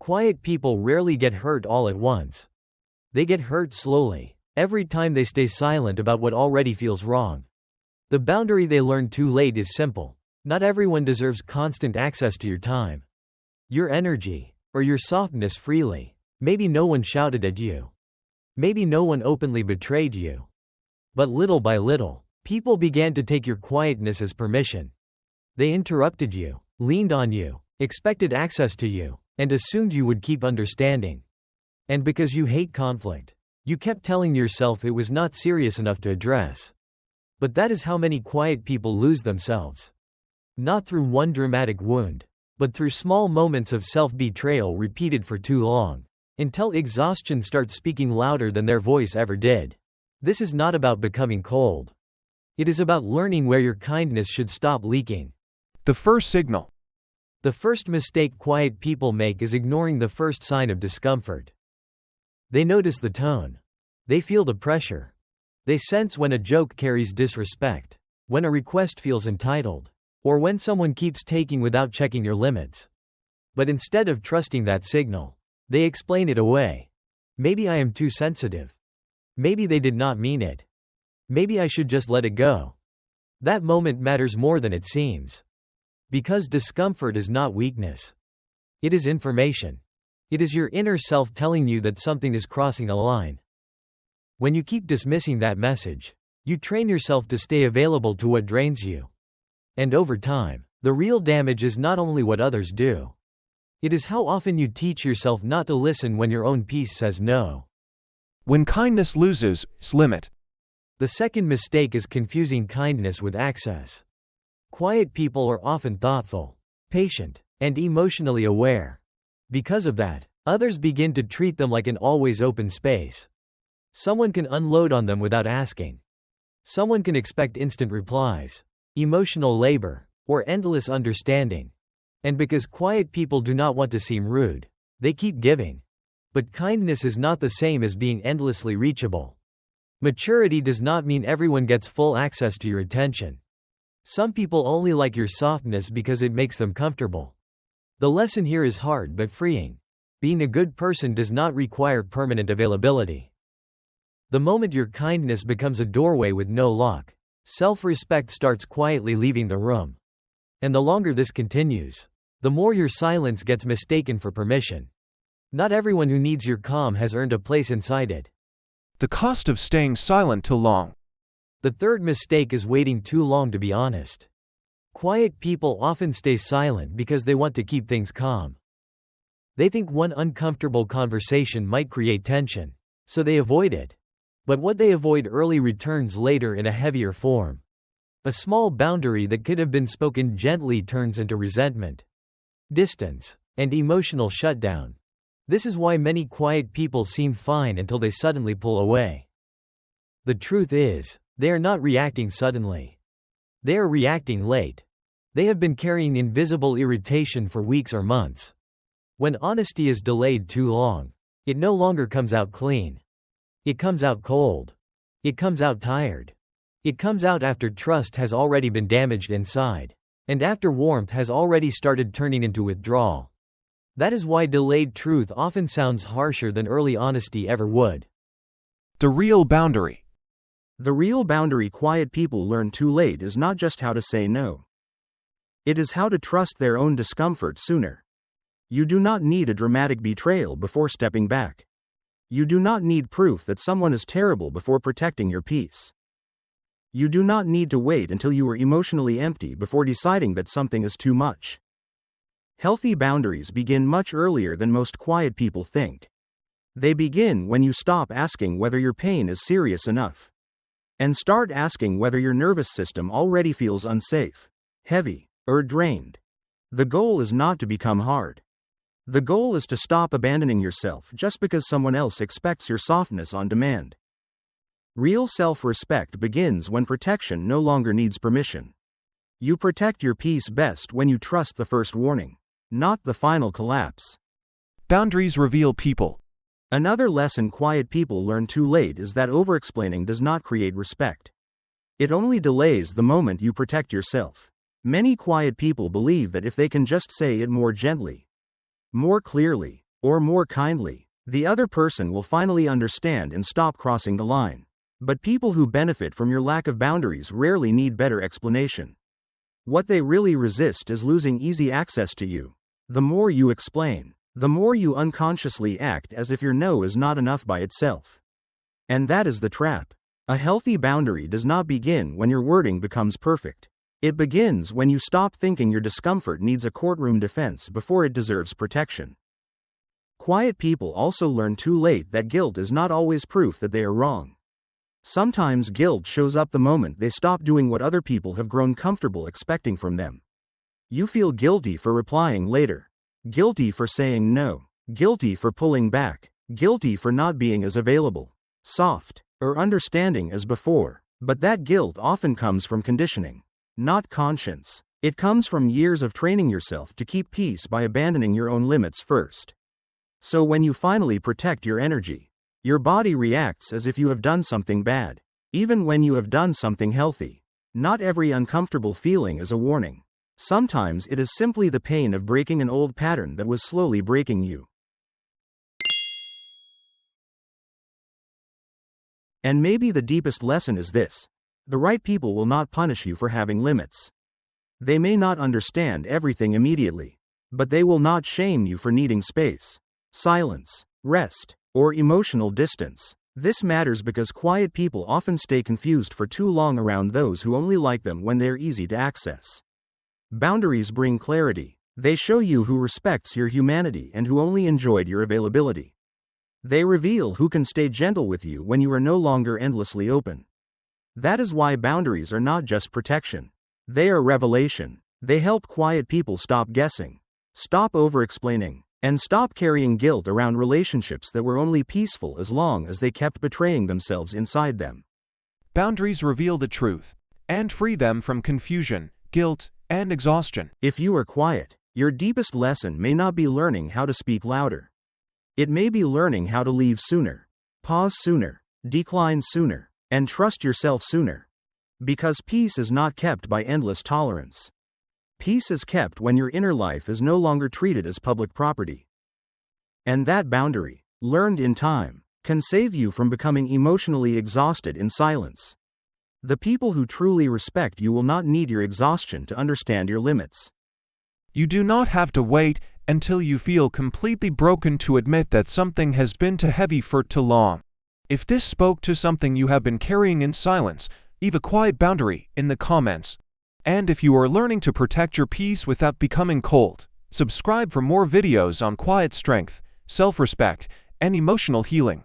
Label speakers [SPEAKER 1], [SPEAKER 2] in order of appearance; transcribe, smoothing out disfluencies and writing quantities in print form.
[SPEAKER 1] Quiet people rarely get hurt all at once. They get hurt slowly, every time they stay silent about what already feels wrong. The boundary they learn too late is simple. Not everyone deserves constant access to your time, your energy, or your softness freely. Maybe no one shouted at you. Maybe no one openly betrayed you. But little by little, people began to take your quietness as permission. They interrupted you, leaned on you, expected access to you, and assumed you would keep understanding. And because you hate conflict, you kept telling yourself it was not serious enough to address. But that is how many quiet people lose themselves. Not through one dramatic wound, but through small moments of self-betrayal repeated for too long, until exhaustion starts speaking louder than their voice ever did. This is not about becoming cold. It is about learning where your kindness should stop leaking.
[SPEAKER 2] The first signal.
[SPEAKER 1] The first mistake quiet people make is ignoring the first sign of discomfort. They notice the tone. They feel the pressure. They sense when a joke carries disrespect, when a request feels entitled, or when someone keeps taking without checking your limits. But instead of trusting that signal, they explain it away. Maybe I am too sensitive. Maybe they did not mean it. Maybe I should just let it go. That moment matters more than it seems. Because discomfort is not weakness. It is information. It is your inner self telling you that something is crossing a line. When you keep dismissing that message, you train yourself to stay available to what drains you. And over time, the real damage is not only what others do. It is how often you teach yourself not to listen when your own peace says no.
[SPEAKER 2] When kindness loses its limit.
[SPEAKER 1] The second mistake is confusing kindness with access. Quiet people are often thoughtful, patient, and emotionally aware. Because of that, others begin to treat them like an always open space. Someone can unload on them without asking. Someone can expect instant replies, emotional labor, or endless understanding. And because quiet people do not want to seem rude, they keep giving. But kindness is not the same as being endlessly reachable. Maturity does not mean everyone gets full access to your attention. Some people only like your softness because it makes them comfortable. The lesson here is hard but freeing. Being a good person does not require permanent availability. The moment your kindness becomes a doorway with no lock, self-respect starts quietly leaving the room. And the longer this continues, the more your silence gets mistaken for permission. Not everyone who needs your calm has earned a place inside it.
[SPEAKER 2] The cost of staying silent too long.
[SPEAKER 1] The third mistake is waiting too long to be honest. Quiet people often stay silent because they want to keep things calm. They think one uncomfortable conversation might create tension, so they avoid it. But what they avoid early returns later in a heavier form. A small boundary that could have been spoken gently turns into resentment, distance, and emotional shutdown. This is why many quiet people seem fine until they suddenly pull away. The truth is, they are not reacting suddenly. They are reacting late. They have been carrying invisible irritation for weeks or months. When honesty is delayed too long, it no longer comes out clean. It comes out cold. It comes out tired. It comes out after trust has already been damaged inside, and after warmth has already started turning into withdrawal. That is why delayed truth often sounds harsher than early honesty ever would.
[SPEAKER 2] The real boundary.
[SPEAKER 3] The real boundary quiet people learn too late is not just how to say no. It is how to trust their own discomfort sooner. You do not need a dramatic betrayal before stepping back. You do not need proof that someone is terrible before protecting your peace. You do not need to wait until you are emotionally empty before deciding that something is too much. Healthy boundaries begin much earlier than most quiet people think. They begin when you stop asking whether your pain is serious enough, and start asking whether your nervous system already feels unsafe, heavy, or drained. The goal is not to become hard. The goal is to stop abandoning yourself just because someone else expects your softness on demand. Real self-respect begins when protection no longer needs permission. You protect your peace best when you trust the first warning, not the final collapse.
[SPEAKER 2] Boundaries reveal people.
[SPEAKER 3] Another lesson quiet people learn too late is that overexplaining does not create respect. It only delays the moment you protect yourself. Many quiet people believe that if they can just say it more gently, more clearly, or more kindly, the other person will finally understand and stop crossing the line. But people who benefit from your lack of boundaries rarely need better explanation. What they really resist is losing easy access to you. The more you explain, the more you unconsciously act as if your no is not enough by itself. And that is the trap. A healthy boundary does not begin when your wording becomes perfect. It begins when you stop thinking your discomfort needs a courtroom defense before it deserves protection. Quiet people also learn too late that guilt is not always proof that they are wrong. Sometimes guilt shows up the moment they stop doing what other people have grown comfortable expecting from them. You feel guilty for replying later, guilty for saying no, guilty for pulling back, guilty for not being as available, soft, or understanding as before. But that guilt often comes from conditioning, not conscience. It comes from years of training yourself to keep peace by abandoning your own limits first. So when you finally protect your energy, your body reacts as if you have done something bad, even when you have done something healthy. Not every uncomfortable feeling is a warning. Sometimes it is simply the pain of breaking an old pattern that was slowly breaking you. And maybe the deepest lesson is this: the right people will not punish you for having limits. They may not understand everything immediately, but they will not shame you for needing space, silence, rest, or emotional distance. This matters because quiet people often stay confused for too long around those who only like them when they're easy to access. Boundaries bring clarity. They show you who respects your humanity and who only enjoyed your availability. They reveal who can stay gentle with you when you are no longer endlessly open. That is why boundaries are not just protection. They are revelation. They help quiet people stop guessing, stop overexplaining, and stop carrying guilt around relationships that were only peaceful as long as they kept betraying themselves inside them.
[SPEAKER 2] Boundaries reveal the truth and free them from confusion, guilt, and exhaustion.
[SPEAKER 3] If you are quiet, your deepest lesson may not be learning how to speak louder. It may be learning how to leave sooner, pause sooner, decline sooner, and trust yourself sooner. Because peace is not kept by endless tolerance. Peace is kept when your inner life is no longer treated as public property. And that boundary, learned in time, can save you from becoming emotionally exhausted in silence. The people who truly respect you will not need your exhaustion to understand your limits.
[SPEAKER 2] You do not have to wait until you feel completely broken to admit that something has been too heavy for too long. If this spoke to something you have been carrying in silence, leave a quiet boundary in the comments. And if you are learning to protect your peace without becoming cold, subscribe for more videos on quiet strength, self-respect, and emotional healing.